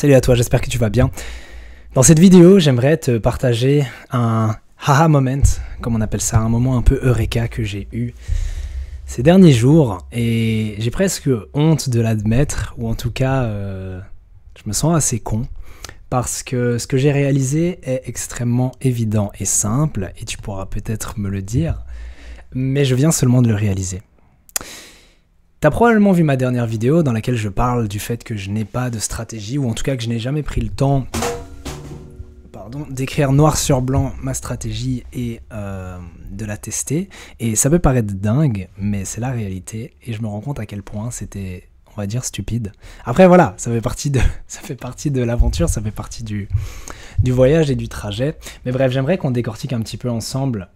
Salut à toi, j'espère que tu vas bien. Dans cette vidéo, j'aimerais te partager un haha moment, comme on appelle ça, un moment un peu eureka que j'ai eu ces derniers jours. Et j'ai presque honte de l'admettre, ou en tout cas, je me sens assez con. Parce que ce que j'ai réalisé est extrêmement évident et simple, et tu pourras peut-être me le dire, mais je viens seulement de le réaliser. T'as probablement vu ma dernière vidéo dans laquelle je parle du fait que je n'ai pas de stratégie, ou en tout cas que je n'ai jamais pris le temps d'écrire noir sur blanc ma stratégie et de la tester. Et ça peut paraître dingue, mais c'est la réalité, et je me rends compte à quel point c'était, on va dire, stupide. Après voilà, ça fait partie de l'aventure, ça fait partie du voyage et du trajet. Mais bref, j'aimerais qu'on décortique un petit peu ensemble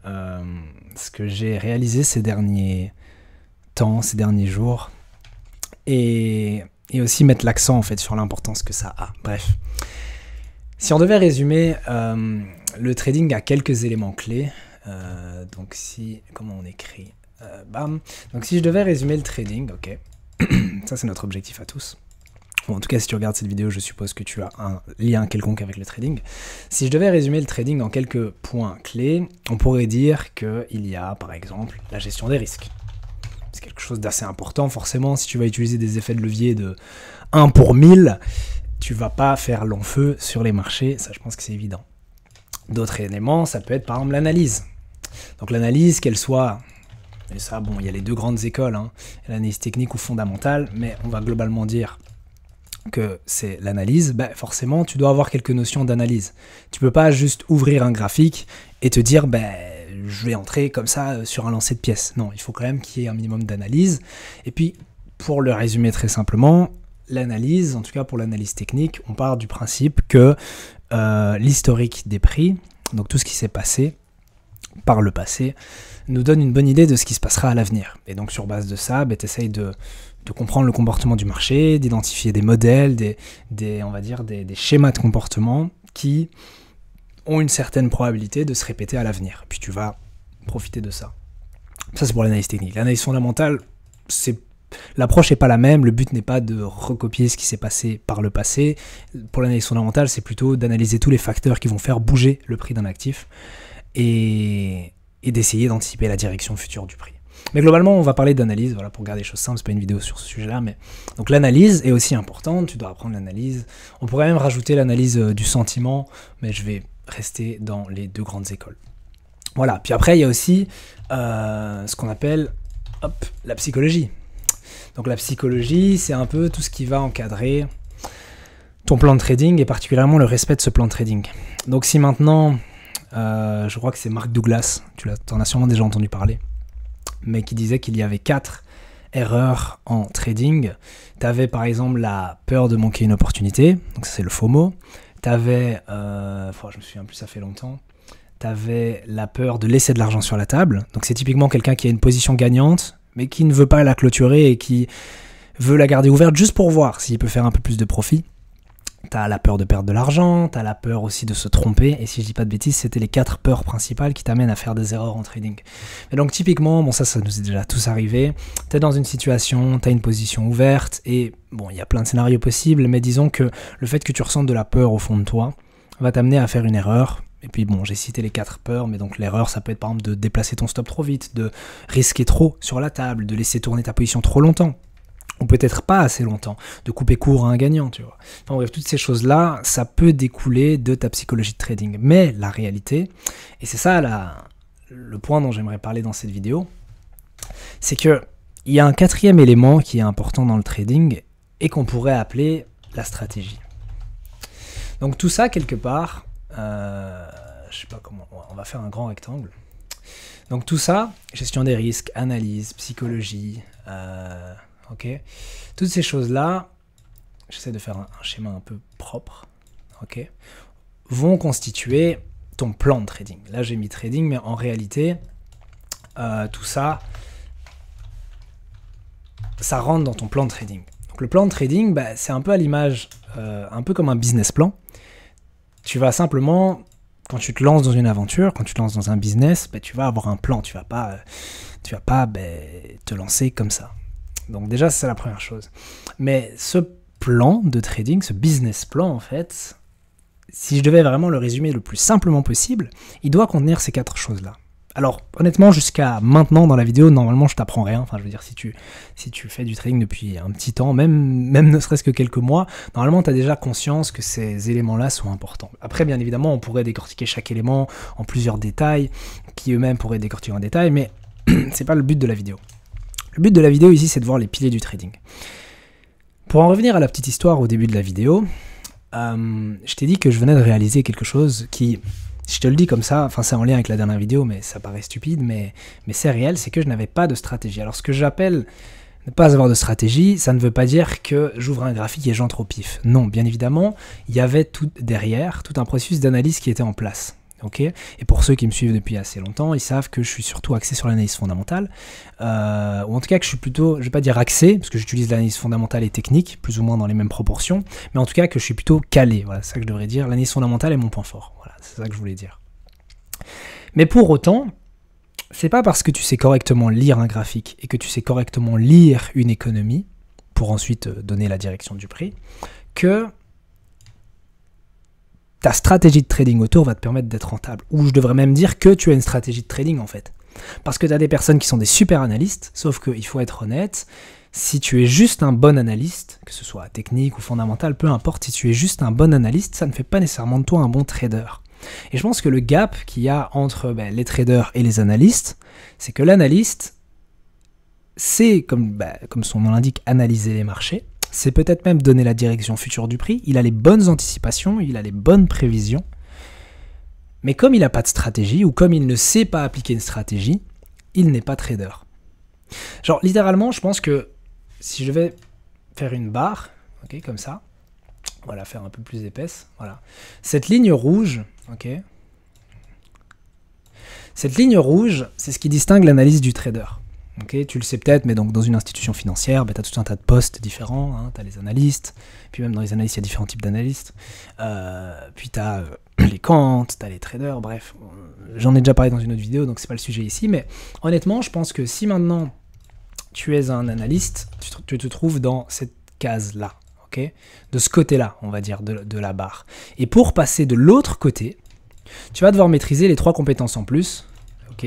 ce que j'ai réalisé ces derniers temps, ces derniers jours, et aussi mettre l'accent en fait sur l'importance que ça a. Bref, si on devait résumer le trading à quelques éléments clés, donc comment on écrit, bam. Donc si je devais résumer le trading, ok, ça c'est notre objectif à tous. Bon, en tout cas, si tu regardes cette vidéo, je suppose que tu as un lien quelconque avec le trading. Si je devais résumer le trading en quelques points clés, on pourrait dire qu'il y a par exemple la gestion des risques. C'est quelque chose d'assez important, forcément. Si tu vas utiliser des effets de levier de 1 pour 1000, tu vas pas faire long feu sur les marchés, ça je pense que c'est évident. D'autres éléments, ça peut être par exemple l'analyse. Donc l'analyse, qu'elle soit, et ça bon, il y a les deux grandes écoles, hein, l'analyse technique ou fondamentale, mais on va globalement dire que c'est l'analyse. Ben, forcément, tu dois avoir quelques notions d'analyse. Tu peux pas juste ouvrir un graphique et te dire, ben, je vais entrer comme ça sur un lancer de pièces. Non, il faut quand même qu'il y ait un minimum d'analyse. Et puis, pour le résumer très simplement, l'analyse, en tout cas pour l'analyse technique, on part du principe que l'historique des prix, donc tout ce qui s'est passé par le passé, nous donne une bonne idée de ce qui se passera à l'avenir. Et donc sur base de ça, ben, tu essayes de comprendre le comportement du marché, d'identifier des modèles, on va dire des schémas de comportement qui ont une certaine probabilité de se répéter à l'avenir. Puis tu vas profiter de ça. Ça, c'est pour l'analyse technique. L'analyse fondamentale, l'approche n'est pas la même. Le but n'est pas de recopier ce qui s'est passé par le passé. Pour l'analyse fondamentale, c'est plutôt d'analyser tous les facteurs qui vont faire bouger le prix d'un actif et d'essayer d'anticiper la direction future du prix. Mais globalement, on va parler d'analyse, voilà, pour garder les choses simples, c'est pas une vidéo sur ce sujet-là, mais donc l'analyse est aussi importante, tu dois apprendre l'analyse. On pourrait même rajouter l'analyse du sentiment, mais je vais rester dans les deux grandes écoles. Voilà, puis après, il y a aussi ce qu'on appelle la psychologie. Donc la psychologie, c'est un peu tout ce qui va encadrer ton plan de trading, et particulièrement le respect de ce plan de trading. Donc si maintenant, je crois que c'est Mark Douglas, tu en as sûrement déjà entendu parler, mais qui disait qu'il y avait 4 erreurs en trading. Tu avais par exemple la peur de manquer une opportunité, donc ça c'est le FOMO. Tu avais, je me souviens plus, ça fait longtemps, tu avais la peur de laisser de l'argent sur la table, donc c'est typiquement quelqu'un qui a une position gagnante, mais qui ne veut pas la clôturer et qui veut la garder ouverte juste pour voir s'il peut faire un peu plus de profit. T'as la peur de perdre de l'argent, t'as la peur aussi de se tromper, et si je dis pas de bêtises, c'était les 4 peurs principales qui t'amènent à faire des erreurs en trading. Et donc typiquement, bon ça nous est déjà tous arrivé, t'es dans une situation, t'as une position ouverte, et bon, il y a plein de scénarios possibles, mais disons que le fait que tu ressentes de la peur au fond de toi va t'amener à faire une erreur. Et puis bon, j'ai cité les 4 peurs, mais donc l'erreur, ça peut être par exemple de déplacer ton stop trop vite, de risquer trop sur la table, de laisser tourner ta position trop longtemps, ou peut-être pas assez longtemps, de couper court à un gagnant, tu vois. Enfin bref, toutes ces choses-là, ça peut découler de ta psychologie de trading. Mais la réalité, et c'est ça le point dont j'aimerais parler dans cette vidéo, c'est qu'il y a un 4e élément qui est important dans le trading et qu'on pourrait appeler la stratégie. Donc tout ça, quelque part, je sais pas comment, on va faire un grand rectangle. Donc tout ça, gestion des risques, analyse, psychologie, ok, toutes ces choses-là, j'essaie de faire un schéma un peu propre, ok, vont constituer ton plan de trading. Là, j'ai mis trading, mais en réalité, tout ça, ça rentre dans ton plan de trading. Donc le plan de trading, bah, c'est un peu à l'image, un peu comme un business plan. Tu vas simplement, quand tu te lances dans une aventure, quand tu te lances dans un business, bah, tu vas avoir un plan, tu vas pas te lancer comme ça. Donc déjà, c'est la première chose. Mais ce plan de trading, ce business plan en fait, si je devais vraiment le résumer le plus simplement possible, il doit contenir ces 4 choses-là. Alors honnêtement, jusqu'à maintenant dans la vidéo, normalement je t'apprends rien. Enfin je veux dire, si tu fais du trading depuis un petit temps, même ne serait-ce que quelques mois, normalement tu as déjà conscience que ces éléments-là sont importants. Après bien évidemment, on pourrait décortiquer chaque élément en plusieurs détails, qui eux-mêmes pourraient décortiquer en détail, mais c'est pas le but de la vidéo. Le but de la vidéo ici, c'est de voir les piliers du trading. Pour en revenir à la petite histoire au début de la vidéo, je t'ai dit que je venais de réaliser quelque chose qui... Je te le dis comme ça, enfin c'est en lien avec la dernière vidéo, mais ça paraît stupide, mais c'est réel, c'est que je n'avais pas de stratégie. Alors ce que j'appelle ne pas avoir de stratégie, ça ne veut pas dire que j'ouvre un graphique et j'entre au pif. Non, bien évidemment, il y avait tout derrière, tout un processus d'analyse qui était en place. Okay, et pour ceux qui me suivent depuis assez longtemps, ils savent que je suis surtout axé sur l'analyse fondamentale, ou en tout cas que je suis plutôt, je vais pas dire axé, parce que j'utilise l'analyse fondamentale et technique, plus ou moins dans les mêmes proportions, mais en tout cas que je suis plutôt calé, voilà, c'est ça que je devrais dire, l'analyse fondamentale est mon point fort, voilà, c'est ça que je voulais dire. Mais pour autant, c'est pas parce que tu sais correctement lire un graphique et que tu sais correctement lire une économie, pour ensuite donner la direction du prix, que ta stratégie de trading autour va te permettre d'être rentable. Ou je devrais même dire que tu as une stratégie de trading en fait. Parce que tu as des personnes qui sont des super analystes, sauf qu'il faut être honnête, si tu es juste un bon analyste, que ce soit technique ou fondamental, peu importe, si tu es juste un bon analyste, ça ne fait pas nécessairement de toi un bon trader. Et je pense que le gap qu'il y a entre les traders et les analystes, c'est que l'analyste sait, comme son nom l'indique, analyser les marchés, c'est peut-être même donner la direction future du prix, il a les bonnes anticipations, il a les bonnes prévisions, mais comme il n'a pas de stratégie, ou comme il ne sait pas appliquer une stratégie, il n'est pas trader. Genre littéralement, je pense que si je vais faire une barre, ok, comme ça, voilà, faire un peu plus épaisse, voilà, cette ligne rouge, ok, cette ligne rouge, c'est ce qui distingue l'analyse du trader. Okay, tu le sais peut-être, mais donc dans une institution financière, tu as tout un tas de postes différents, hein, tu as les analystes, puis même dans les analystes, il y a différents types d'analystes, puis tu as les quants, tu as les traders, bref, j'en ai déjà parlé dans une autre vidéo, donc c'est pas le sujet ici, mais honnêtement, je pense que si maintenant tu es un analyste, tu te trouves dans cette case-là, okay, de ce côté-là, on va dire, de la barre. Et pour passer de l'autre côté, tu vas devoir maîtriser les 3 compétences en plus,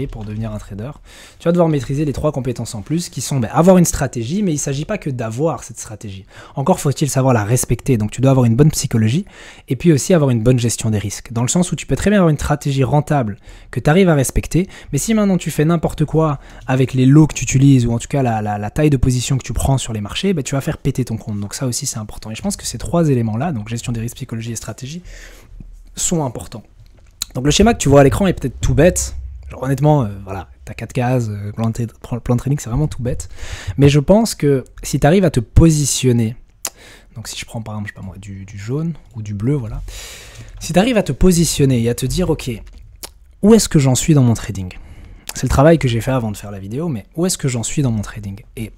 pour devenir un trader, tu vas devoir maîtriser les 3 compétences en plus qui sont avoir une stratégie, mais il ne s'agit pas que d'avoir cette stratégie. Encore faut-il savoir la respecter, donc tu dois avoir une bonne psychologie et puis aussi avoir une bonne gestion des risques, dans le sens où tu peux très bien avoir une stratégie rentable que tu arrives à respecter, mais si maintenant tu fais n'importe quoi avec les lots que tu utilises ou en tout cas la taille de position que tu prends sur les marchés, tu vas faire péter ton compte, donc ça aussi c'est important. Et je pense que ces 3 éléments-là, donc gestion des risques, psychologie et stratégie, sont importants. Donc le schéma que tu vois à l'écran est peut-être tout bête. Genre, honnêtement, voilà, t'as 4 cases, plan de trading, c'est vraiment tout bête. Mais je pense que si tu arrives à te positionner, donc si je prends par exemple, je sais pas moi, du jaune ou du bleu, voilà. Si tu arrives à te positionner et à te dire, ok, où est-ce que j'en suis dans mon trading? C'est le travail que j'ai fait avant de faire la vidéo, mais où est-ce que j'en suis dans mon trading? Et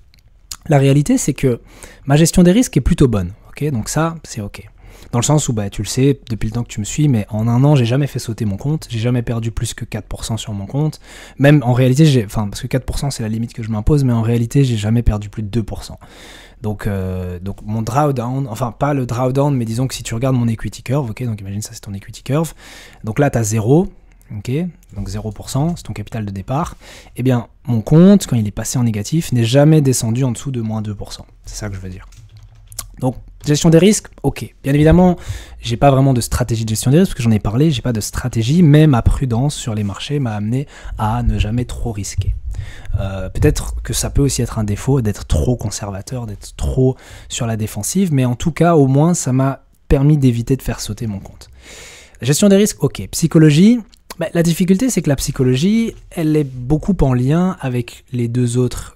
la réalité, c'est que ma gestion des risques est plutôt bonne, ok? Donc ça, c'est ok. Dans le sens où, tu le sais, depuis le temps que tu me suis, mais en un an, j'ai jamais fait sauter mon compte, j'ai jamais perdu plus que 4% sur mon compte. Même en réalité, parce que 4% c'est la limite que je m'impose, mais en réalité, j'ai jamais perdu plus de 2%. Donc mon drawdown, enfin pas le drawdown, mais disons que si tu regardes mon equity curve, ok, donc imagine ça c'est ton equity curve, donc là tu as 0, ok, donc 0%, c'est ton capital de départ, et bien mon compte, quand il est passé en négatif, n'est jamais descendu en dessous de moins 2%, c'est ça que je veux dire. Donc, gestion des risques, ok. Bien évidemment, j'ai pas vraiment de stratégie de gestion des risques, parce que j'en ai parlé, j'ai pas de stratégie, mais ma prudence sur les marchés m'a amené à ne jamais trop risquer. Peut-être que ça peut aussi être un défaut d'être trop conservateur, d'être trop sur la défensive, mais en tout cas, au moins, ça m'a permis d'éviter de faire sauter mon compte. La gestion des risques, ok. Psychologie, la difficulté, c'est que la psychologie, elle est beaucoup en lien avec les 2 autres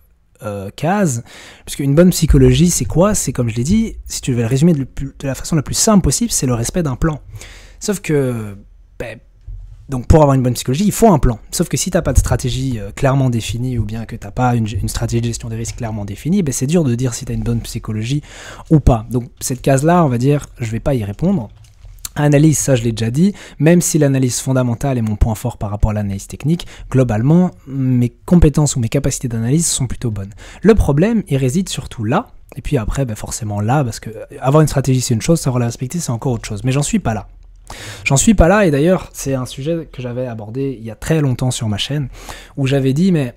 case, parce qu'une bonne psychologie, c'est quoi? C'est comme je l'ai dit, si tu veux le résumer de la façon la plus simple possible, c'est le respect d'un plan. Sauf que, donc pour avoir une bonne psychologie, il faut un plan. Sauf que si tu n'as pas de stratégie clairement définie, ou bien que tu n'as pas une stratégie de gestion des risques clairement définie, c'est dur de dire si tu as une bonne psychologie ou pas. Donc cette case-là, on va dire, je ne vais pas y répondre. Analyse, ça je l'ai déjà dit, même si l'analyse fondamentale est mon point fort par rapport à l'analyse technique, globalement, mes compétences ou mes capacités d'analyse sont plutôt bonnes. Le problème, il réside surtout là, et puis après, ben forcément là, parce que avoir une stratégie c'est une chose, savoir la respecter c'est encore autre chose, mais j'en suis pas là. J'en suis pas là, et d'ailleurs, c'est un sujet que j'avais abordé il y a très longtemps sur ma chaîne, où j'avais dit, mais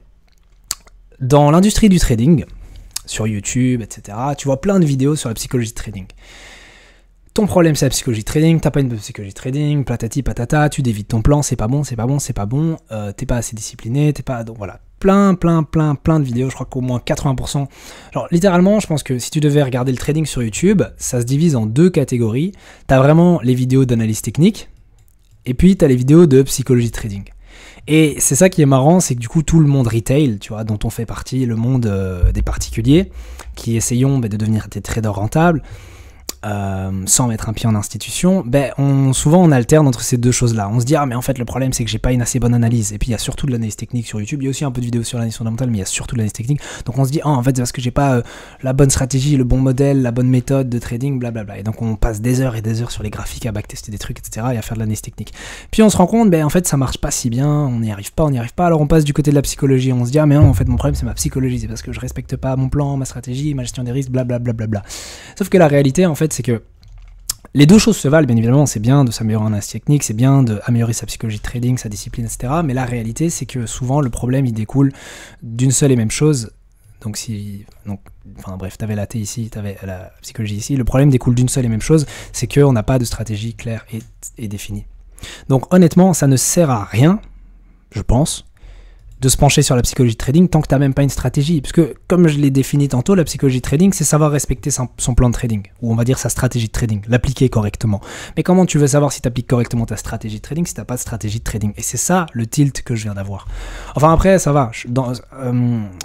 dans l'industrie du trading, sur YouTube, etc., tu vois plein de vidéos sur la psychologie de trading. Ton problème c'est la psychologie trading, t'as pas une bonne psychologie trading, platati patata, tu dévides ton plan, c'est pas bon, t'es pas assez discipliné, t'es pas... Donc voilà, plein de vidéos, je crois qu'au moins 80%. Genre littéralement, je pense que si tu devais regarder le trading sur YouTube, ça se divise en deux catégories. T'as vraiment les vidéos d'analyse technique, et puis t'as les vidéos de psychologie trading. Et c'est ça qui est marrant, c'est que du coup tout le monde retail, tu vois, dont on fait partie, le monde des particuliers, qui essayons de devenir des traders rentables, sans mettre un pied en institution, souvent on alterne entre ces deux choses-là. On se dit, ah mais en fait le problème c'est que j'ai pas une assez bonne analyse. Et puis il y a surtout de l'analyse technique sur YouTube, il y a aussi un peu de vidéos sur l'analyse fondamentale, mais il y a surtout de l'analyse technique. Donc on se dit, ah en fait c'est parce que j'ai pas la bonne stratégie, le bon modèle, la bonne méthode de trading, blablabla. Et donc on passe des heures et des heures sur les graphiques à backtester des trucs, etc. et à faire de l'analyse technique. Puis on se rend compte, en fait ça marche pas si bien, on n'y arrive pas. Alors on passe du côté de la psychologie, on se dit, ah mais non, en fait mon problème c'est ma psychologie, c'est parce que je respecte pas mon plan, ma stratégie, ma gestion des risques, blablabla. Sauf que la réalité en fait c'est que les deux choses se valent, bien évidemment, c'est bien de s'améliorer en analyse technique, c'est bien d'améliorer sa psychologie de trading, sa discipline, etc. Mais la réalité, c'est que souvent, le problème, il découle d'une seule et même chose. Bref, t'avais la T ici, t'avais la psychologie ici. Le problème découle d'une seule et même chose, c'est qu'on n'a pas de stratégie claire et définie. Donc honnêtement, ça ne sert à rien, je pense, de se pencher sur la psychologie de trading tant que tu n'as même pas une stratégie. Parce que, comme je l'ai défini tantôt, la psychologie de trading, c'est savoir respecter son plan de trading, ou on va dire sa stratégie de trading, l'appliquer correctement. Mais comment tu veux savoir si tu appliques correctement ta stratégie de trading si tu n'as pas de stratégie de trading? Et c'est ça le tilt que je viens d'avoir. Enfin après, ça va.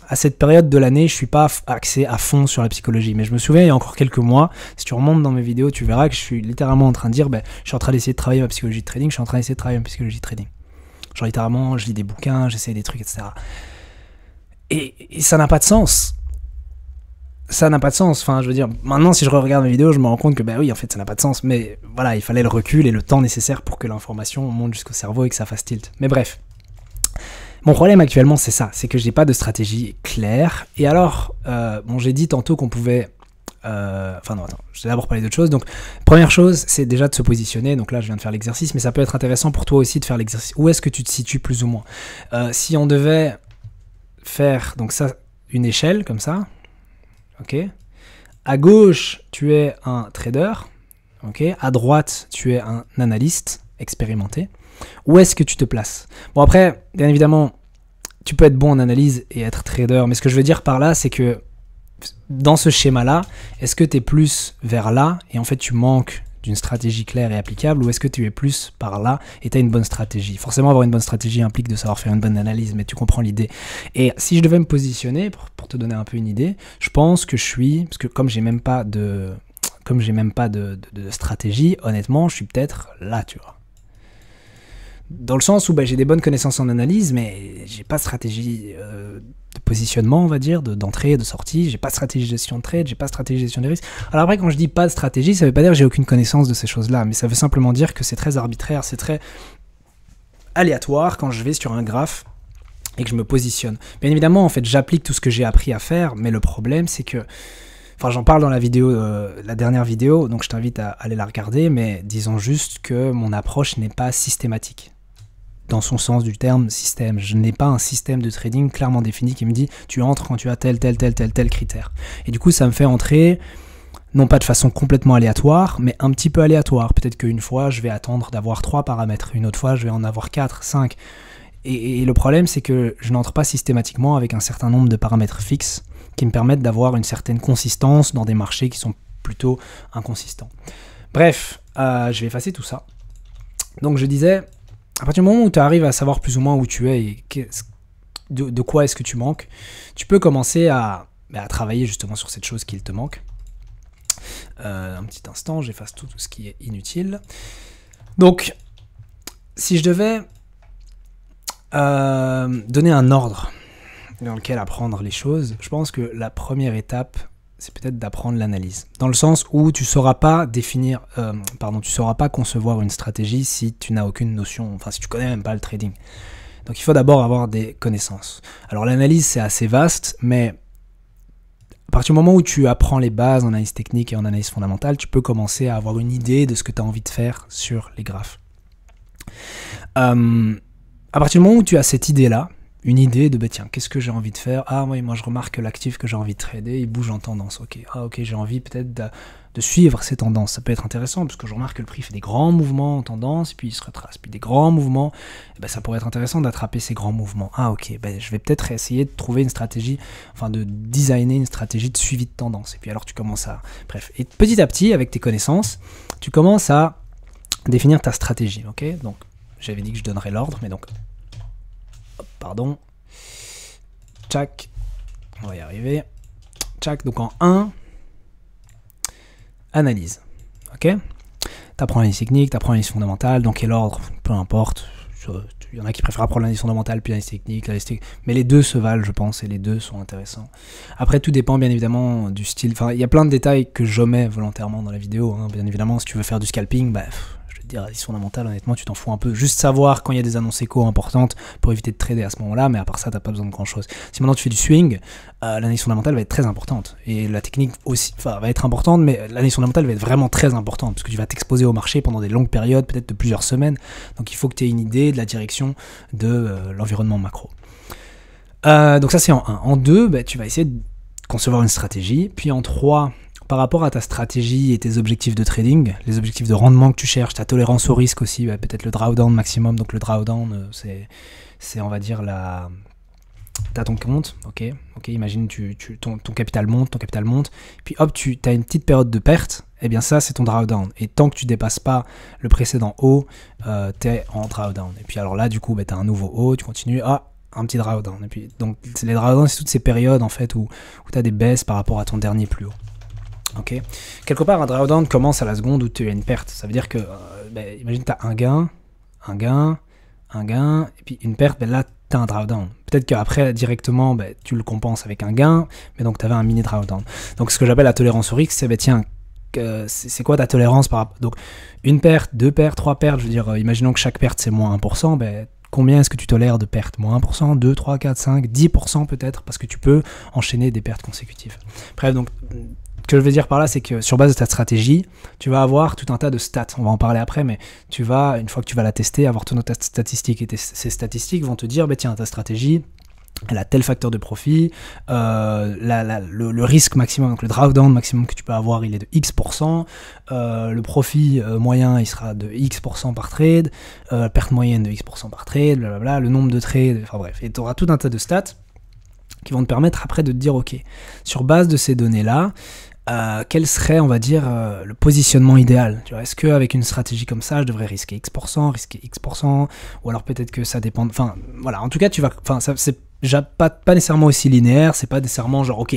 À cette période de l'année, je suis pas axé à fond sur la psychologie. Mais je me souviens, il y a encore quelques mois, si tu remontes dans mes vidéos, tu verras que je suis littéralement en train de dire, je suis en train d'essayer de travailler ma psychologie de trading, Genre littéralement, je lis des bouquins, j'essaie des trucs, etc. Et ça n'a pas de sens. Ça n'a pas de sens. Enfin, je veux dire, maintenant, si je regarde mes vidéos, je me rends compte que, oui, en fait, ça n'a pas de sens. Mais voilà, il fallait le recul et le temps nécessaire pour que l'information monte jusqu'au cerveau et que ça fasse tilt. Mais bref. Mon problème actuellement, c'est ça. C'est que j'ai pas de stratégie claire. Et alors, j'ai dit tantôt qu'on pouvait... je vais d'abord parler d'autre chose. Donc, première chose, c'est déjà de se positionner. Donc là, je viens de faire l'exercice, mais ça peut être intéressant pour toi aussi de faire l'exercice. Où est-ce que tu te situes plus ou moins? Si on devait faire, donc ça, une échelle comme ça, ok. À gauche, tu es un trader, ok. À droite, tu es un analyste expérimenté. Où est-ce que tu te places? Bon, après, bien évidemment, tu peux être bon en analyse et être trader, mais ce que je veux dire par là, c'est que dans ce schéma-là, est-ce que tu es plus vers là et en fait tu manques d'une stratégie claire et applicable, ou est-ce que tu es plus par là et tu as une bonne stratégie? Forcément, avoir une bonne stratégie implique de savoir faire une bonne analyse, mais tu comprends l'idée. Et si je devais me positionner, pour te donner un peu une idée, je pense que je suis, parce que comme j'ai même pas de stratégie, honnêtement, je suis peut-être là, tu vois. Dans le sens où j'ai des bonnes connaissances en analyse, mais j'ai pas de stratégie de positionnement, on va dire, d'entrée, de sortie, j'ai pas de stratégie de gestion de trade, j'ai pas de stratégie de gestion des risques. Alors après, quand je dis pas de stratégie, ça veut pas dire que j'ai aucune connaissance de ces choses-là, mais ça veut simplement dire que c'est très arbitraire, c'est très aléatoire quand je vais sur un graphe et que je me positionne. Bien évidemment, en fait, j'applique tout ce que j'ai appris à faire, mais le problème, c'est que... Enfin, j'en parle dans la vidéo, la dernière vidéo, donc je t'invite à aller la regarder, mais disons juste que mon approche n'est pas systématique. Dans son sens du terme système. Je n'ai pas un système de trading clairement défini qui me dit tu entres quand tu as tel critère. Et du coup, ça me fait entrer, non pas de façon complètement aléatoire, mais un petit peu aléatoire. Peut-être qu'une fois, je vais attendre d'avoir 3 paramètres. Une autre fois, je vais en avoir 4, 5. Et le problème, c'est que je n'entre pas systématiquement avec un certain nombre de paramètres fixes qui me permettent d'avoir une certaine consistance dans des marchés qui sont plutôt inconsistants. Bref, je vais effacer tout ça. Donc je disais... À partir du moment où tu arrives à savoir plus ou moins où tu es et de quoi est-ce que tu manques, tu peux commencer à travailler justement sur cette chose qu'il te manque. Un petit instant, j'efface tout ce qui est inutile. Donc, si je devais donner un ordre dans lequel apprendre les choses, je pense que la première étape, c'est peut-être d'apprendre l'analyse. Dans le sens où tu sauras pas tu sauras pas concevoir une stratégie si tu n'as aucune notion, enfin si tu connais même pas le trading. Donc il faut d'abord avoir des connaissances. Alors l'analyse c'est assez vaste, mais à partir du moment où tu apprends les bases en analyse technique et en analyse fondamentale, tu peux commencer à avoir une idée de ce que tu as envie de faire sur les graphes. À partir du moment où tu as cette idée-là, une idée de, tiens, qu'est-ce que j'ai envie de faire? Ah oui, moi je remarque que l'actif que j'ai envie de trader, il bouge en tendance. Ok, j'ai envie peut-être de suivre ces tendances. Ça peut être intéressant, parce que je remarque que le prix fait des grands mouvements en tendance, et puis il se retrace, puis des grands mouvements. Ça pourrait être intéressant d'attraper ces grands mouvements. Je vais peut-être essayer de trouver une stratégie, enfin de designer une stratégie de suivi de tendance. Et puis alors tu commences à... Bref, et petit à petit, avec tes connaissances, tu commences à définir ta stratégie. Ok, donc j'avais dit que je donnerais l'ordre, mais donc... Pardon. Tchac. On va y arriver. Tchac. Donc en 1, analyse. Ok. T'apprends l'analyse technique, t'apprends l'analyse fondamentale. Dans quel ordre, peu importe. Il y en a qui préfèrent apprendre l'analyse fondamentale puis l'analyse technique, mais les deux se valent, je pense, et les deux sont intéressants. Après, tout dépend bien évidemment du style. Enfin, il y a plein de détails que j'omets volontairement dans la vidéo. Hein. Bien évidemment, si tu veux faire du scalping, dire analyse fondamentale, honnêtement, tu t'en fous un peu. Juste savoir quand il y a des annonces éco importantes pour éviter de trader à ce moment-là, mais à part ça, t'as pas besoin de grand-chose. Si maintenant tu fais du swing, l'analyse fondamentale va être très importante. Et la technique aussi va être importante, mais l'analyse fondamentale va être vraiment très importante, parce que tu vas t'exposer au marché pendant des longues périodes, peut-être de plusieurs semaines. Donc il faut que tu aies une idée de la direction de l'environnement macro. Donc ça, c'est en 1. En 2, tu vas essayer de concevoir une stratégie. Puis en 3... Par rapport à ta stratégie et tes objectifs de trading, les objectifs de rendement que tu cherches, ta tolérance au risque aussi, peut-être le drawdown maximum. Donc le drawdown, c'est on va dire t'as ton compte, ok, imagine ton capital monte, puis hop, tu as une petite période de perte, et bien ça c'est ton drawdown. Et tant que tu dépasses pas le précédent haut, t'es en drawdown. Et puis alors là du coup, t'as un nouveau haut, tu continues, un petit drawdown. Et puis donc les drawdowns, c'est toutes ces périodes en fait où tu as des baisses par rapport à ton dernier plus haut. Ok. Quelque part, un drawdown commence à la seconde où tu as une perte. Ça veut dire que, imagine, tu as un gain, et puis une perte, là, tu as un drawdown. Peut-être qu'après, directement, tu le compenses avec un gain, mais donc tu avais un mini drawdown. Donc, ce que j'appelle la tolérance au risque, c'est, c'est quoi ta tolérance par rapport... Donc, une perte, 2 pertes, 3 pertes, je veux dire, imaginons que chaque perte, c'est moins 1%, combien est-ce que tu tolères de pertes? Moins 1%, 2, 3, 4, 5, 10% peut-être, parce que tu peux enchaîner des pertes consécutives. Bref, donc... Ce que je veux dire par là, c'est que sur base de ta stratégie, tu vas avoir tout un tas de stats. On va en parler après, mais tu vas, une fois que tu vas la tester, avoir toutes tes statistiques. Et ces statistiques vont te dire, tiens, ta stratégie, elle a tel facteur de profit, le risque maximum, donc le drawdown maximum que tu peux avoir, il est de X%, le profit moyen, il sera de X% par trade, perte moyenne de X% par trade, blablabla, le nombre de trades, enfin bref. Et tu auras tout un tas de stats qui vont te permettre après de te dire, ok, sur base de ces données-là, quel serait, on va dire, le positionnement idéal? Est-ce qu'avec une stratégie comme ça, je devrais risquer X%, ou alors peut-être que ça dépend... Enfin, voilà, en tout cas, c'est pas nécessairement aussi linéaire, c'est pas nécessairement genre, ok,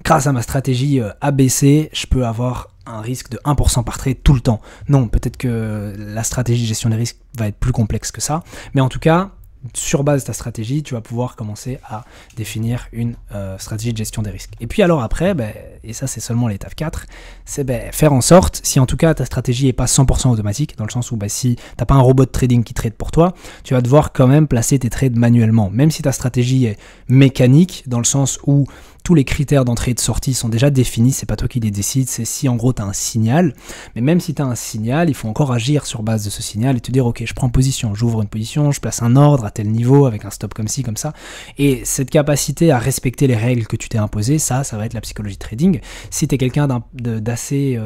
grâce à ma stratégie ABC, je peux avoir un risque de 1% par trade tout le temps. Non, peut-être que la stratégie de gestion des risques va être plus complexe que ça, mais en tout cas... Sur base de ta stratégie, tu vas pouvoir commencer à définir une stratégie de gestion des risques. Et puis alors après, et ça c'est seulement l'étape 4, c'est faire en sorte, si en tout cas ta stratégie n'est pas 100% automatique, dans le sens où si tu n'as pas un robot de trading qui trade pour toi, tu vas devoir quand même placer tes trades manuellement. Même si ta stratégie est mécanique, dans le sens où tous les critères d'entrée et de sortie sont déjà définis, c'est pas toi qui les décides, c'est si en gros tu as un signal, mais même si tu as un signal, il faut encore agir sur base de ce signal et te dire ok, je prends position, j'ouvre une position, je place un ordre à tel niveau avec un stop comme ci, comme ça, et cette capacité à respecter les règles que tu t'es imposées, ça va être la psychologie de trading. Si tu es quelqu'un d'assez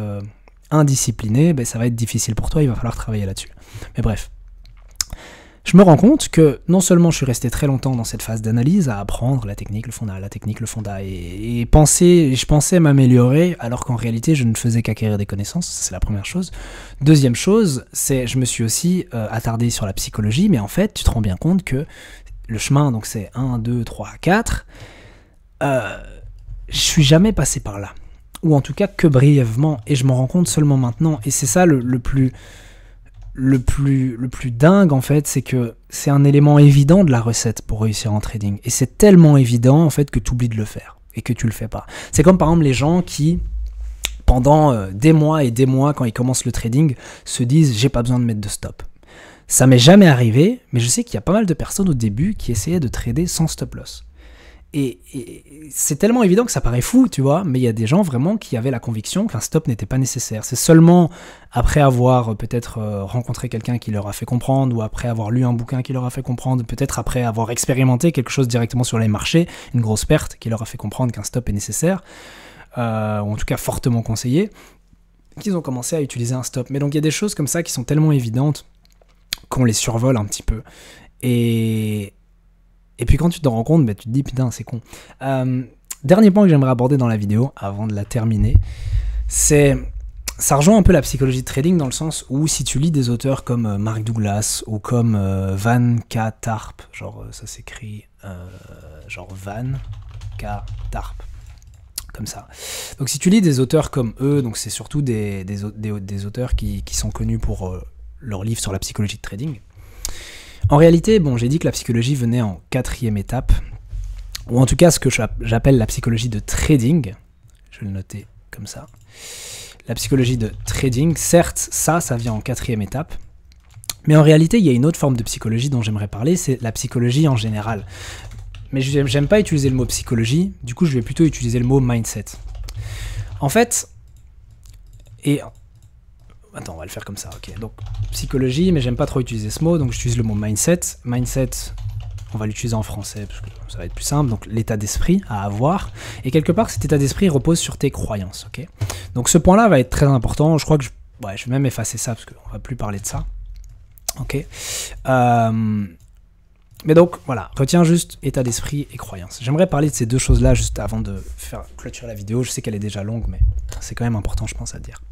indiscipliné, ça va être difficile pour toi, il va falloir travailler là-dessus. Mais bref. Je me rends compte que non seulement je suis resté très longtemps dans cette phase d'analyse, à apprendre la technique, le fonda, et je pensais m'améliorer, alors qu'en réalité, je ne faisais qu'acquérir des connaissances, c'est la première chose. Deuxième chose, c'est je me suis aussi attardé sur la psychologie, mais en fait, tu te rends bien compte que le chemin, donc c'est 1, 2, 3, 4, je suis jamais passé par là. Ou en tout cas que brièvement, et je m'en rends compte seulement maintenant, et c'est ça le plus dingue en fait, c'est que c'est un élément évident de la recette pour réussir en trading. Et c'est tellement évident en fait que tu oublies de le faire. et que tu le fais pas. C'est comme par exemple les gens qui, pendant des mois et des mois, quand ils commencent le trading, se disent j'ai pas besoin de mettre de stop. Ça m'est jamais arrivé, mais je sais qu'il y a pas mal de personnes au début qui essayaient de trader sans stop loss. Et c'est tellement évident que ça paraît fou, tu vois, mais il y a des gens vraiment qui avaient la conviction qu'un stop n'était pas nécessaire. C'est seulement après avoir peut-être rencontré quelqu'un qui leur a fait comprendre, ou après avoir lu un bouquin qui leur a fait comprendre, peut-être après avoir expérimenté quelque chose directement sur les marchés, une grosse perte qui leur a fait comprendre qu'un stop est nécessaire, ou en tout cas fortement conseillé, qu'ils ont commencé à utiliser un stop. Mais donc il y a des choses comme ça qui sont tellement évidentes qu'on les survole un petit peu. Et puis quand tu te rends compte, bah, tu te dis putain c'est con. Dernier point que j'aimerais aborder dans la vidéo, avant de la terminer, c'est... Ça rejoint un peu la psychologie de trading dans le sens où si tu lis des auteurs comme Mark Douglas ou comme Van K. Tarp, genre ça s'écrit genre Van K. Tarp, comme ça. Donc si tu lis des auteurs comme eux, donc c'est surtout des auteurs qui sont connus pour leurs livres sur la psychologie de trading. En réalité, bon, j'ai dit que la psychologie venait en 4e étape, ou en tout cas ce que j'appelle la psychologie de trading. Je vais le noter comme ça. La psychologie de trading, certes, ça vient en 4e étape, mais en réalité, il y a une autre forme de psychologie dont j'aimerais parler, c'est la psychologie en général. Mais j'aime pas utiliser le mot psychologie, du coup je vais plutôt utiliser le mot mindset. En fait, attends, on va le faire comme ça, ok. Donc, psychologie, mais j'aime pas trop utiliser ce mot, donc j'utilise le mot mindset. Mindset, on va l'utiliser en français, parce que ça va être plus simple. Donc, l'état d'esprit à avoir. Et quelque part, cet état d'esprit repose sur tes croyances, ok. Donc, ce point-là va être très important. Je crois que je vais même effacer ça, parce qu'on va plus parler de ça. Ok. Mais donc, voilà, retiens juste état d'esprit et croyance. J'aimerais parler de ces deux choses-là juste avant de faire clôturer la vidéo. Je sais qu'elle est déjà longue, mais c'est quand même important, je pense, à dire.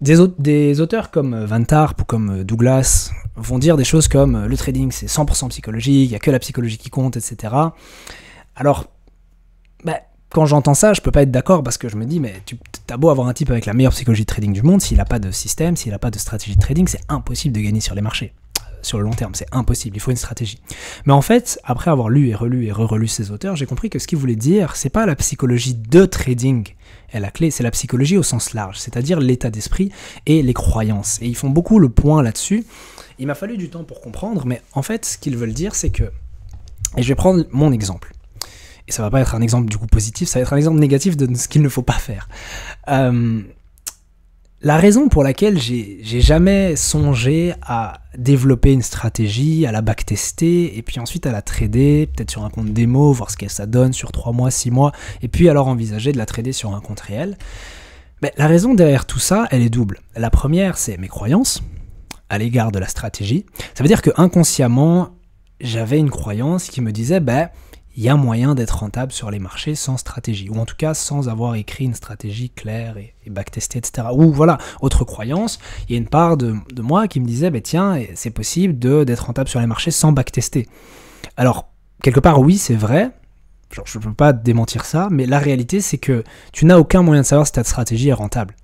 Des auteurs comme Van Tarp ou comme Douglas vont dire des choses comme le trading c'est 100% psychologique, il n'y a que la psychologie qui compte, etc. Alors, quand j'entends ça, je peux pas être d'accord parce que je me dis, mais t'as beau avoir un type avec la meilleure psychologie de trading du monde, s'il n'a pas de système, s'il n'a pas de stratégie de trading, c'est impossible de gagner sur les marchés. Sur le long terme, c'est impossible, il faut une stratégie. Mais en fait, après avoir lu et relu et re-relu ces auteurs, j'ai compris que ce qu'ils voulaient dire, c'est pas la psychologie de trading est la clé, c'est la psychologie au sens large, c'est-à-dire l'état d'esprit et les croyances. Et ils font beaucoup le point là-dessus. Il m'a fallu du temps pour comprendre, mais en fait, ce qu'ils veulent dire, c'est que... Et je vais prendre mon exemple. Et ça va pas être un exemple du coup positif, ça va être un exemple négatif de ce qu'il ne faut pas faire. La raison pour laquelle j'ai jamais songé à développer une stratégie, à la backtester, et puis ensuite à la trader, peut-être sur un compte démo, voir ce que ça donne sur 3 mois, 6 mois, et puis alors envisager de la trader sur un compte réel, mais la raison derrière tout ça, elle est double. La première, c'est mes croyances à l'égard de la stratégie. Ça veut dire que inconsciemment, j'avais une croyance qui me disait, il y a moyen d'être rentable sur les marchés sans stratégie, ou en tout cas sans avoir écrit une stratégie claire et backtestée, etc. Ou voilà, autre croyance, il y a une part de moi qui me disait, tiens, c'est possible d'être rentable sur les marchés sans backtester. Alors, quelque part, oui, c'est vrai, je ne peux pas démentir ça, mais la réalité, c'est que tu n'as aucun moyen de savoir si ta stratégie est rentable.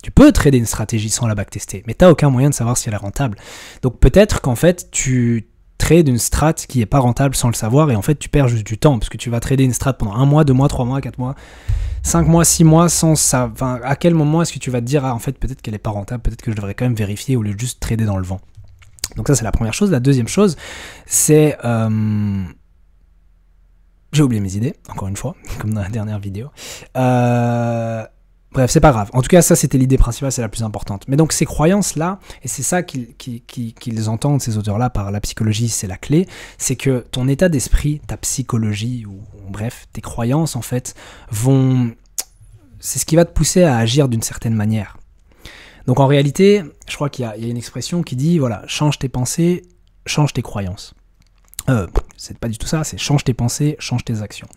Tu peux trader une stratégie sans la backtester, mais tu n'as aucun moyen de savoir si elle est rentable. Donc peut-être qu'en fait, tu trade une strat qui est pas rentable sans le savoir et en fait tu perds juste du temps parce que tu vas trader une strat pendant 1 mois, 2 mois, 3 mois, 4 mois, 5 mois, 6 mois sans ça. Enfin, à quel moment est-ce que tu vas te dire en fait peut-être qu'elle est pas rentable, peut-être que je devrais quand même vérifier au lieu de juste trader dans le vent. Donc ça c'est la première chose. La deuxième chose c'est j'ai oublié mes idées encore une fois comme dans la dernière vidéo. Bref, c'est pas grave. En tout cas, ça, c'était l'idée principale, c'est la plus importante. Mais donc, ces croyances-là, et c'est ça qu'ils entendent, ces auteurs-là, par la psychologie, c'est la clé, c'est que ton état d'esprit, ta psychologie, ou bref, tes croyances, en fait, c'est ce qui va te pousser à agir d'une certaine manière. Donc, en réalité, je crois qu'il y a une expression qui dit, voilà, change tes pensées, change tes croyances. C'est pas du tout ça, c'est change tes pensées, change tes actions.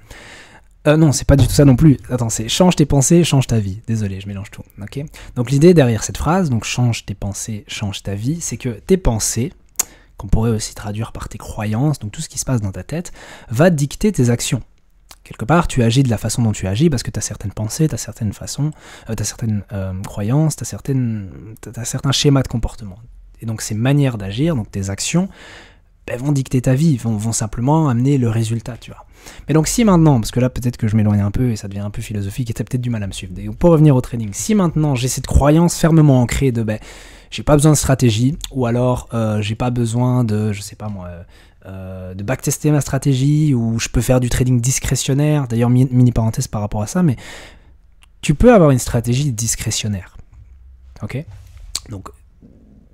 Non, c'est pas du tout ça non plus. Attends, c'est change tes pensées, change ta vie. Désolé, je mélange tout. Ok. Donc l'idée derrière cette phrase, donc change tes pensées, change ta vie, c'est que tes pensées, qu'on pourrait aussi traduire par tes croyances, donc tout ce qui se passe dans ta tête, va dicter tes actions. Quelque part, tu agis de la façon dont tu agis parce que tu as certaines pensées, tu as certaines façons, tu as certaines croyances, tu as certains schémas de comportement. Et donc ces manières d'agir, donc tes actions, ben, vont dicter ta vie, vont simplement amener le résultat, tu vois. Mais donc si maintenant, parce que là peut-être que je m'éloigne un peu et ça devient un peu philosophique et t'as peut-être du mal à me suivre, donc pour revenir au trading, si maintenant j'ai cette croyance fermement ancrée de ben, j'ai pas besoin de stratégie, ou alors j'ai pas besoin de, je sais pas moi, de backtester ma stratégie, ou je peux faire du trading discrétionnaire, d'ailleurs mini parenthèse par rapport à ça, mais tu peux avoir une stratégie discrétionnaire, ok? Donc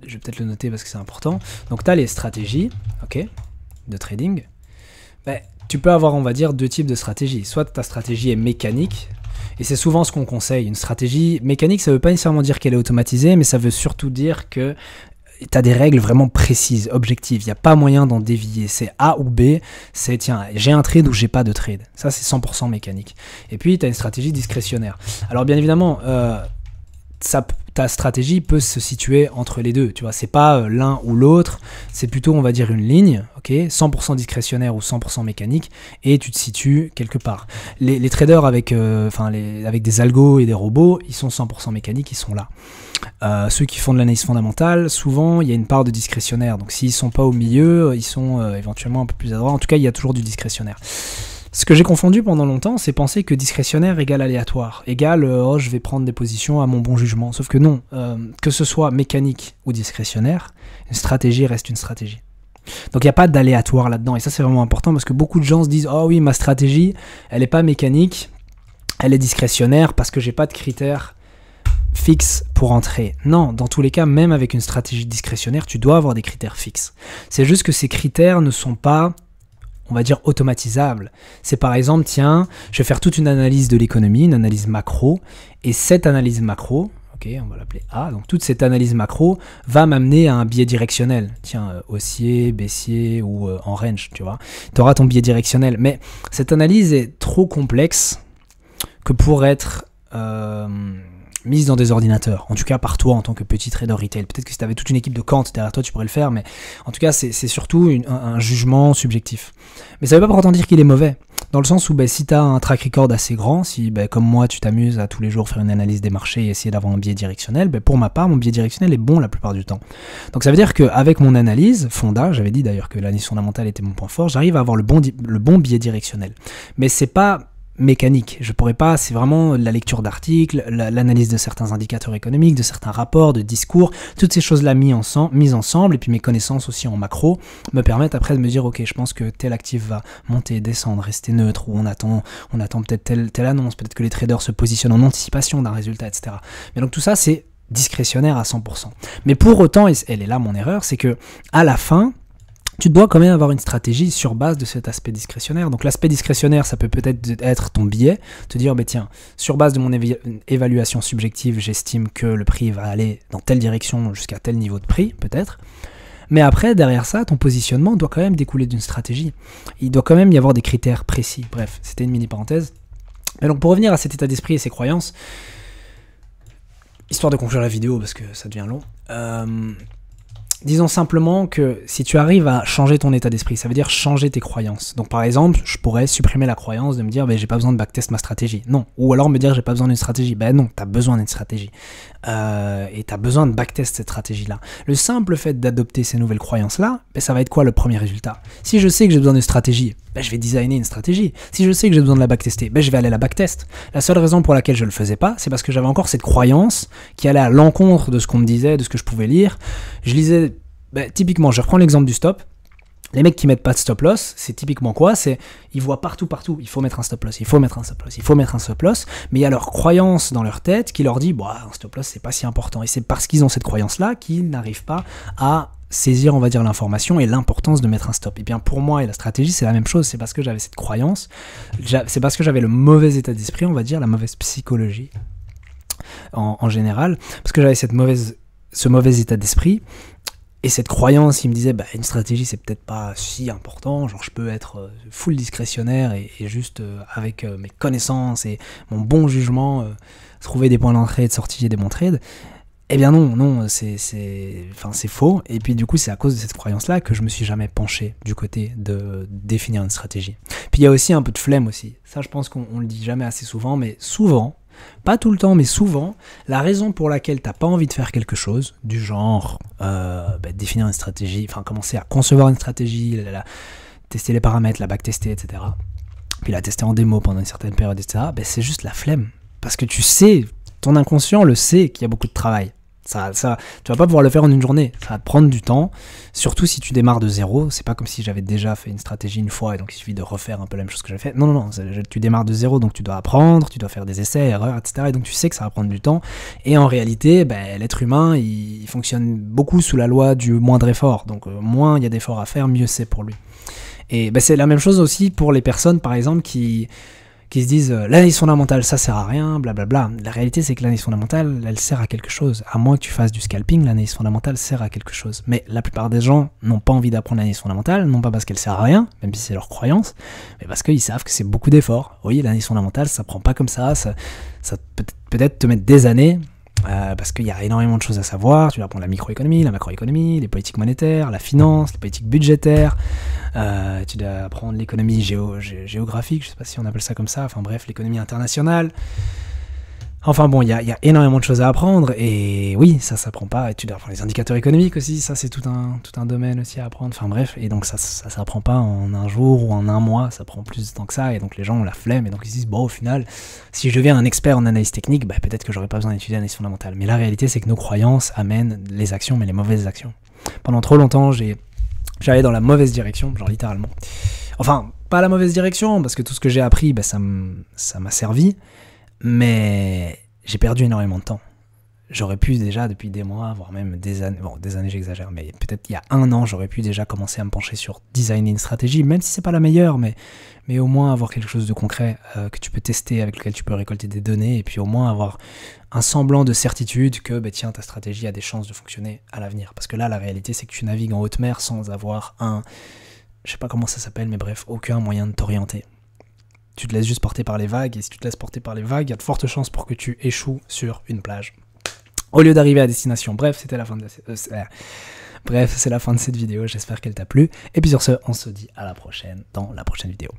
je vais peut-être le noter parce que c'est important. Donc tu as les stratégies, ok, de trading. Ben, tu peux avoir, on va dire, deux types de stratégies. Soit ta stratégie est mécanique, et c'est souvent ce qu'on conseille. Une stratégie mécanique, ça ne veut pas nécessairement dire qu'elle est automatisée, mais ça veut surtout dire que tu as des règles vraiment précises, objectives. Il n'y a pas moyen d'en dévier. C'est A ou B, c'est tiens, j'ai un trade ou j'ai pas de trade. Ça, c'est 100% mécanique. Et puis, tu as une stratégie discrétionnaire. Alors, bien évidemment, ta stratégie peut se situer entre les deux, tu vois, c'est pas l'un ou l'autre, c'est plutôt, on va dire, une ligne, ok, 100% discrétionnaire ou 100% mécanique, et tu te situes quelque part. Les traders avec des algos et des robots, ils sont 100% mécaniques, ils sont là. Ceux qui font de l'analyse fondamentale, souvent, il y a une part de discrétionnaire, donc s'ils sont pas au milieu, ils sont éventuellement un peu plus adroits, en tout cas, il y a toujours du discrétionnaire. Ce que j'ai confondu pendant longtemps, c'est penser que discrétionnaire égale aléatoire, égale oh, je vais prendre des positions à mon bon jugement. Sauf que non, que ce soit mécanique ou discrétionnaire, une stratégie reste une stratégie. Donc il n'y a pas d'aléatoire là-dedans, et ça c'est vraiment important parce que beaucoup de gens se disent oh oui, ma stratégie, elle n'est pas mécanique, elle est discrétionnaire parce que j'ai pas de critères fixes pour entrer. Non, dans tous les cas, même avec une stratégie discrétionnaire, tu dois avoir des critères fixes. C'est juste que ces critères ne sont pas, on va dire, automatisable. C'est par exemple, tiens, je vais faire toute une analyse de l'économie, une analyse macro, et cette analyse macro, ok, on va l'appeler A, donc toute cette analyse macro va m'amener à un biais directionnel. Tiens, haussier, baissier ou en range, tu vois. Tu auras ton biais directionnel, mais cette analyse est trop complexe que pour être mise dans des ordinateurs, en tout cas par toi en tant que petit trader retail. Peut-être que si tu avais toute une équipe de quant derrière toi, tu pourrais le faire, mais en tout cas, c'est surtout un jugement subjectif. Mais ça ne veut pas pour autant dire qu'il est mauvais, dans le sens où si tu as un track record assez grand, si comme moi, tu t'amuses à tous les jours faire une analyse des marchés et essayer d'avoir un biais directionnel, pour ma part, mon biais directionnel est bon la plupart du temps. Donc ça veut dire qu'avec mon analyse, fonda, j'avais dit d'ailleurs que l'analyse fondamentale était mon point fort, j'arrive à avoir le bon biais directionnel. Mais c'est pas mécanique, je pourrais pas, c'est vraiment la lecture d'articles, l'analyse de certains indicateurs économiques, de certains rapports, de discours, toutes ces choses-là mises ensemble, et puis mes connaissances aussi en macro me permettent après de me dire ok, je pense que tel actif va monter, descendre, rester neutre, ou on attend peut-être telle annonce, peut-être que les traders se positionnent en anticipation d'un résultat, etc. Mais donc tout ça c'est discrétionnaire à 100%. Mais pour autant, et elle est là mon erreur, c'est que à la fin, tu dois quand même avoir une stratégie sur base de cet aspect discrétionnaire. Donc l'aspect discrétionnaire, ça peut peut-être être ton biais, te dire, tiens, sur base de mon évaluation subjective, j'estime que le prix va aller dans telle direction jusqu'à tel niveau de prix, peut-être. Mais après, derrière ça, ton positionnement doit quand même découler d'une stratégie. Il doit quand même y avoir des critères précis. Bref, c'était une mini-parenthèse. Mais donc pour revenir à cet état d'esprit et ses croyances, histoire de conclure la vidéo parce que ça devient long, disons simplement que si tu arrives à changer ton état d'esprit, ça veut dire changer tes croyances. Donc par exemple, je pourrais supprimer la croyance de me dire j'ai pas besoin de backtest ma stratégie. Non. Ou alors me dire j'ai pas besoin d'une stratégie. Non, t'as besoin d'une stratégie. Et t'as besoin de backtest cette stratégie-là. Le simple fait d'adopter ces nouvelles croyances-là, ça va être quoi le premier résultat? Si je sais que j'ai besoin d'une stratégie, je vais designer une stratégie. Si je sais que j'ai besoin de la backtester, je vais aller la backtest. La seule raison pour laquelle je le faisais pas, c'est parce que j'avais encore cette croyance qui allait à l'encontre de ce qu'on me disait, de ce que je pouvais lire. Je lisais, typiquement, je reprends l'exemple du stop. Les mecs qui mettent pas de stop loss, c'est typiquement quoi? C'est, ils voient partout, il faut mettre un stop loss, il faut mettre un stop loss, il faut mettre un stop loss, mais il y a leur croyance dans leur tête qui leur dit, un stop loss c'est pas si important. Et c'est parce qu'ils ont cette croyance-là qu'ils n'arrivent pas à saisir, on va dire, l'information et l'importance de mettre un stop. Et bien pour moi et la stratégie, c'est la même chose, c'est parce que j'avais cette croyance, c'est parce que j'avais le mauvais état d'esprit, on va dire, la mauvaise psychologie en général, parce que j'avais ce mauvais état d'esprit. Et cette croyance, il me disait, une stratégie, c'est peut-être pas si important, genre je peux être full discrétionnaire et juste avec mes connaissances et mon bon jugement, trouver des points d'entrée et de sortie et des bons trades. Eh bien non, c'est faux. Et puis du coup, c'est à cause de cette croyance-là que je me suis jamais penché du côté de définir une stratégie. Puis il y a aussi un peu de flemme aussi. Ça, je pense qu'on le dit jamais assez souvent, mais souvent, pas tout le temps, mais souvent, la raison pour laquelle t'as pas envie de faire quelque chose, du genre définir une stratégie, enfin commencer à concevoir une stratégie, tester les paramètres, la backtester, etc. Puis la tester en démo pendant une certaine période, etc. C'est juste la flemme. Parce que tu sais, ton inconscient le sait qu'il y a beaucoup de travail. Tu vas pas pouvoir le faire en une journée, ça va te prendre du temps, surtout si tu démarres de zéro. C'est pas comme si j'avais déjà fait une stratégie une fois et donc il suffit de refaire un peu la même chose que j'ai fait. Non, tu démarres de zéro, donc tu dois apprendre, tu dois faire des essais, erreurs, etc. Et donc tu sais que ça va prendre du temps. Et en réalité, l'être humain, il fonctionne beaucoup sous la loi du moindre effort. Donc moins il y a d'efforts à faire, mieux c'est pour lui. Et c'est la même chose aussi pour les personnes, par exemple, qui se disent l'analyse fondamentale ça sert à rien, blablabla. La réalité c'est que l'analyse fondamentale elle sert à quelque chose. À moins que tu fasses du scalping, l'analyse fondamentale sert à quelque chose. Mais la plupart des gens n'ont pas envie d'apprendre l'analyse fondamentale, non pas parce qu'elle sert à rien, même si c'est leur croyance, mais parce qu'ils savent que c'est beaucoup d'efforts. Oui, l'analyse fondamentale ça prend pas comme ça peut peut-être te mettre des années. Parce qu'il y a énormément de choses à savoir. Tu dois apprendre la microéconomie, la macroéconomie, les politiques monétaires, la finance, les politiques budgétaires. Tu dois apprendre l'économie géographique, je sais pas si on appelle ça comme ça. Enfin bref, l'économie internationale. Enfin bon, il y a énormément de choses à apprendre. Et oui, ça s'apprend pas. Et tu dois apprendre les indicateurs économiques aussi. Ça, c'est tout un domaine aussi à apprendre. Enfin bref, et donc ça s'apprend pas en un jour ou en un mois. Ça prend plus de temps que ça. Et donc les gens ont la flemme. Et donc ils se disent, bon, au final, si je deviens un expert en analyse technique, peut-être que j'aurais pas besoin d'étudier l'analyse fondamentale. Mais la réalité, c'est que nos croyances amènent les actions, mais les mauvaises actions. Pendant trop longtemps, j'allais dans la mauvaise direction, genre littéralement. Enfin, pas la mauvaise direction, parce que tout ce que j'ai appris, ça m'a servi. Mais j'ai perdu énormément de temps. J'aurais pu déjà, depuis des mois, voire même des années, bon, des années j'exagère, mais peut-être il y a 1 an, j'aurais pu déjà commencer à me pencher sur designer une stratégie, même si c'est pas la meilleure, mais au moins avoir quelque chose de concret que tu peux tester, avec lequel tu peux récolter des données, et puis au moins avoir un semblant de certitude que, tiens, ta stratégie a des chances de fonctionner à l'avenir. Parce que là, la réalité, c'est que tu navigues en haute mer sans avoir je sais pas comment ça s'appelle, mais bref, aucun moyen de t'orienter. Tu te laisses juste porter par les vagues, et si tu te laisses porter par les vagues, il y a de fortes chances pour que tu échoues sur une plage, au lieu d'arriver à destination. Bref, c'était la fin de c'est la fin de cette vidéo, j'espère qu'elle t'a plu. Et puis sur ce, on se dit à la prochaine, dans la prochaine vidéo.